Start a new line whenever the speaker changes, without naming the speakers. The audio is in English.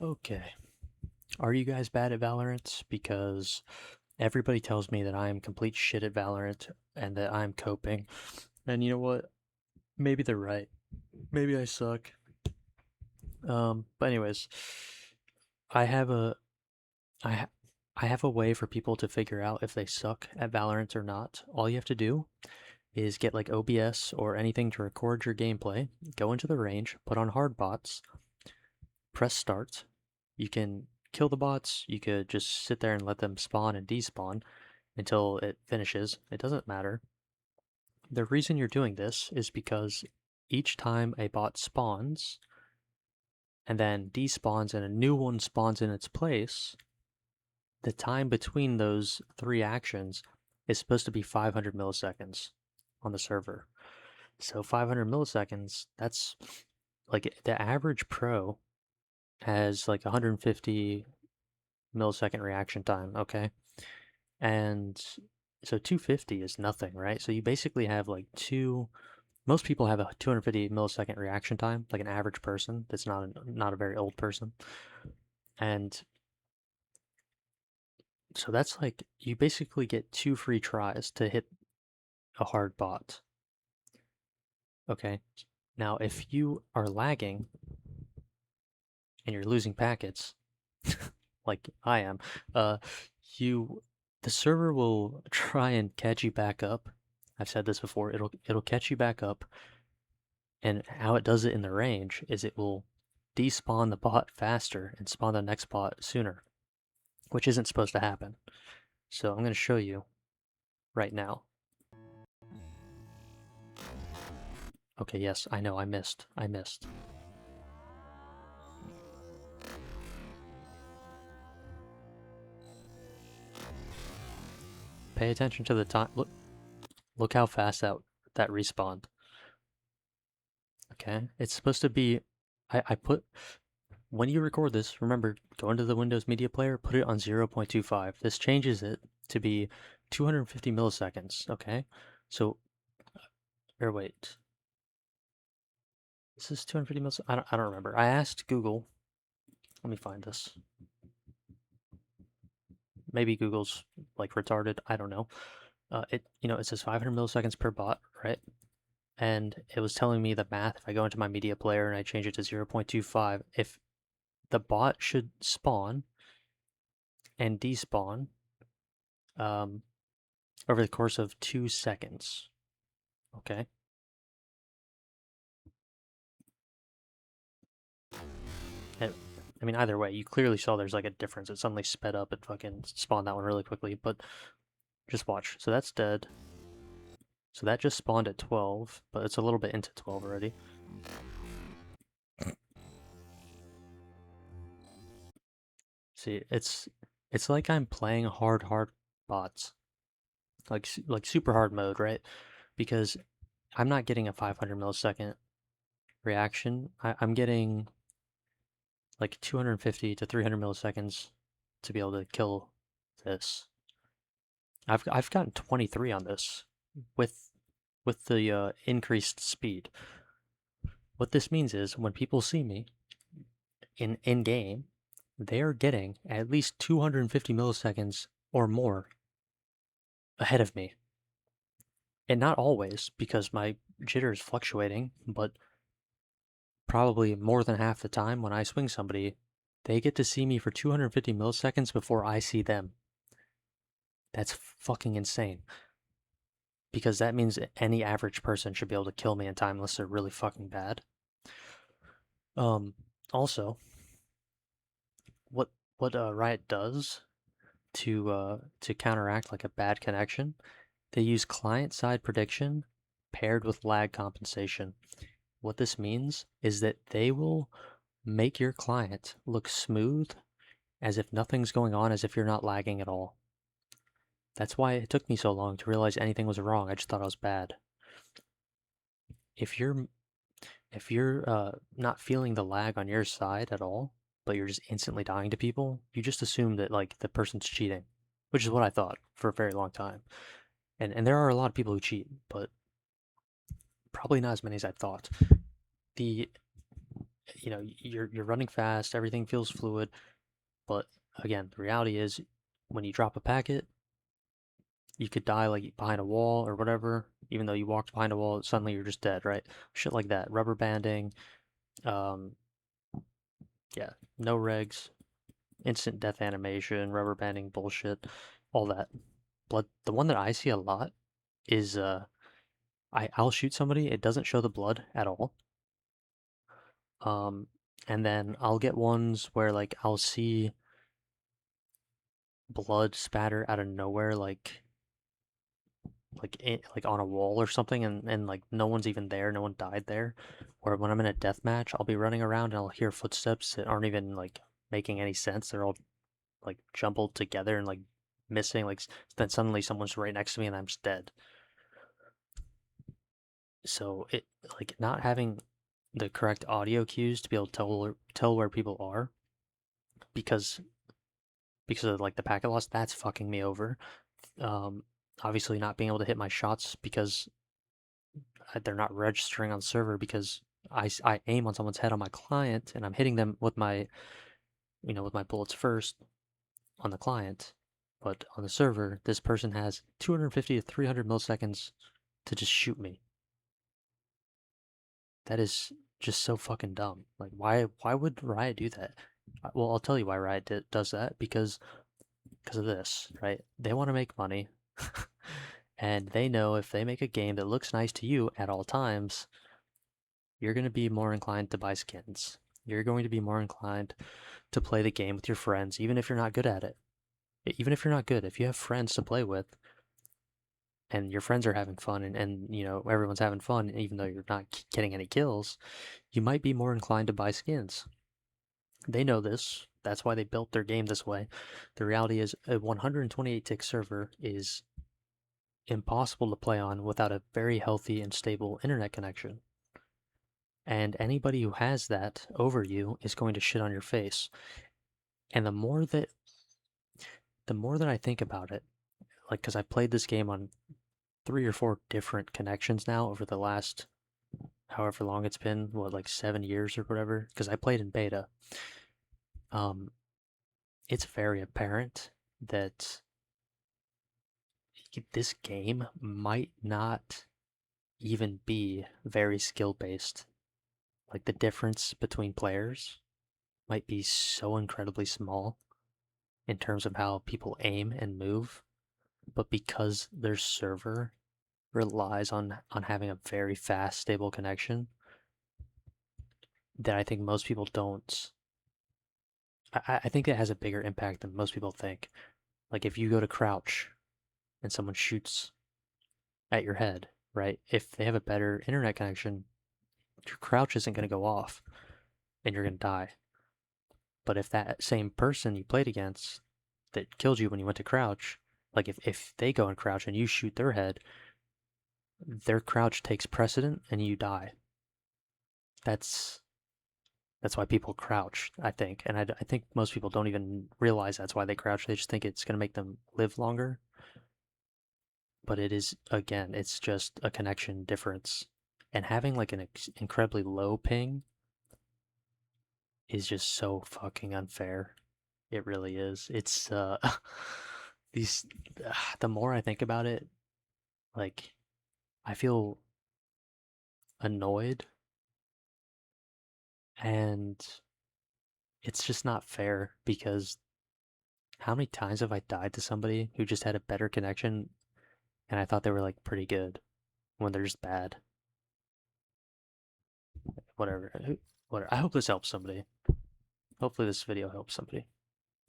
Okay. Are you guys bad at Valorant? Because everybody tells me that I am complete shit at Valorant and that I'm coping. And you know what? Maybe they're right. Maybe I suck. But anyways, I have a I ha- I have a way for people to figure out if they suck at Valorant or not. All you have to do is get like OBS or anything to record your gameplay, go into the range, put on hard bots, press start. You can kill the bots, you could just sit there and let them spawn and despawn until it finishes. It doesn't matter. The reason you're doing this is because each time a bot spawns and then despawns and a new one spawns in its place, the time between those three actions is supposed to be 500 milliseconds on the server. So 500 milliseconds, that's like the average pro has like 150 millisecond reaction time, okay? And so 250 is nothing, right? So you basically have like most people have a 250 millisecond reaction time, like an average person that's not a very old person. And so that's like you basically get two free tries to hit a hard bot. Okay. Now if you are lagging and you're losing packets, like I am, uh you the server will try and catch you back up. I've said this before, it'll catch you back up, and how it does it in the range is it will despawn the bot faster and spawn the next bot sooner, which isn't supposed to happen. So I'm going to show you right now. Okay, yes, I know I missed. I missed. Pay attention to the time. Look how fast that respawned. Okay, it's supposed to be. I put when you record this. Remember, go into the Windows Media Player, put it on 0.25. This changes it to be 250 milliseconds. Okay, so or wait, this is 250 milliseconds. I don't remember. I asked Google. Let me find this. Maybe Google's like retarded. I don't know. It says 500 milliseconds per bot, right? And it was telling me the math. If I go into my media player and I change it to 0.25, if the bot should spawn and despawn um, over the course of 2 seconds. Okay. And, I mean, either way, you clearly saw there's like a difference. It suddenly sped up and fucking spawned that one really quickly. But just watch. So that's dead. So that just spawned at 12, but it's a little bit into 12 already. See, it's like I'm playing hard bots, like super hard mode, right? Because I'm not getting a 500 millisecond reaction. I'm getting like 250 to 300 milliseconds to be able to kill this. I've gotten 23 on this with the increased speed. What this means is when people see me in game, they are getting at least 250 milliseconds or more ahead of me. And not always, because my jitter is fluctuating, but probably more than half the time when I swing somebody, they get to see me for 250 milliseconds before I see them. That's fucking insane. Because that means any average person should be able to kill me in time unless they're really fucking bad. Also, what Riot does to counteract like a bad connection, they use client-side prediction paired with lag compensation. What this means is that they will make your client look smooth as if nothing's going on, as if you're not lagging at all. That's why it took me so long to realize anything was wrong. I just thought I was bad. If you're not feeling the lag on your side at all, but you're just instantly dying to people, you just assume that like the person's cheating, which is what I thought for a very long time. And there are a lot of people who cheat, but probably not as many as I thought. The you're running fast, everything feels fluid, but again, the reality is when you drop a packet, you could die like behind a wall or whatever, even though you walked behind a wall, suddenly you're just dead, right? Shit like that. Rubber banding, um, yeah, no regs, instant death animation, rubber banding bullshit, all that. Blood, the one that I see a lot is I'll shoot somebody, it doesn't show the blood at all. Um, and then I'll get ones where like I'll see blood spatter out of nowhere, like on a wall or something, and like no one's even there, no one died there. Or when I'm in a death match, I'll be running around and I'll hear footsteps that aren't even like making any sense. They're all like jumbled together and like missing. Then suddenly someone's right next to me and I'm just dead. So it like not having the correct audio cues to be able to tell where people are because of like the packet loss, that's fucking me over. Um, Obviously not being able to hit my shots because they're not registering on the server because I aim on someone's head on my client and I'm hitting them with my bullets first on the client. But on the server, this person has 250 to 300 milliseconds to just shoot me. That is just so fucking dumb. Like, why would Riot do that? Well, I'll tell you why Riot does that because of this, right? They want to make money, and they know if they make a game that looks nice to you at all times, you're going to be more inclined to buy skins. You're going to be more inclined to play the game with your friends, even if you're not good at it. Even if you're not good, if you have friends to play with and your friends are having fun and everyone's having fun, even though you're not getting any kills, you might be more inclined to buy skins. They know this. That's why they built their game this way. The reality is a 128 tick server is impossible to play on without a very healthy and stable internet connection. And anybody who has that over you is going to shit on your face. And the more that I think about it, like, because I played this game on 3 or 4 different connections now over the last however long it's been, what, like 7 years or whatever, because I played in beta. Um, it's very apparent that this game might not even be very skill based. Like the difference between players might be so incredibly small in terms of how people aim and move, but because their server relies on having a very fast, stable connection, that I think most people don't. I think it has a bigger impact than most people think. Like if you go to crouch and someone shoots at your head, right? If they have a better internet connection, your crouch isn't going to go off and you're going to die. But if that same person you played against that killed you when you went to crouch, like if they go and crouch and you shoot their head, their crouch takes precedent and you die. That's that's why people crouch, I think. And I think most people don't even realize that's why they crouch. They just think it's going to make them live longer. But it is, again, it's just a connection difference. And having like an incredibly low ping is just so fucking unfair. It really is. It's these the more I think about it, like I feel annoyed and it's just not fair because how many times have I died to somebody who just had a better connection and I thought they were like pretty good when they're just bad? Whatever. Whatever. I hope this helps somebody. Hopefully this video helps somebody.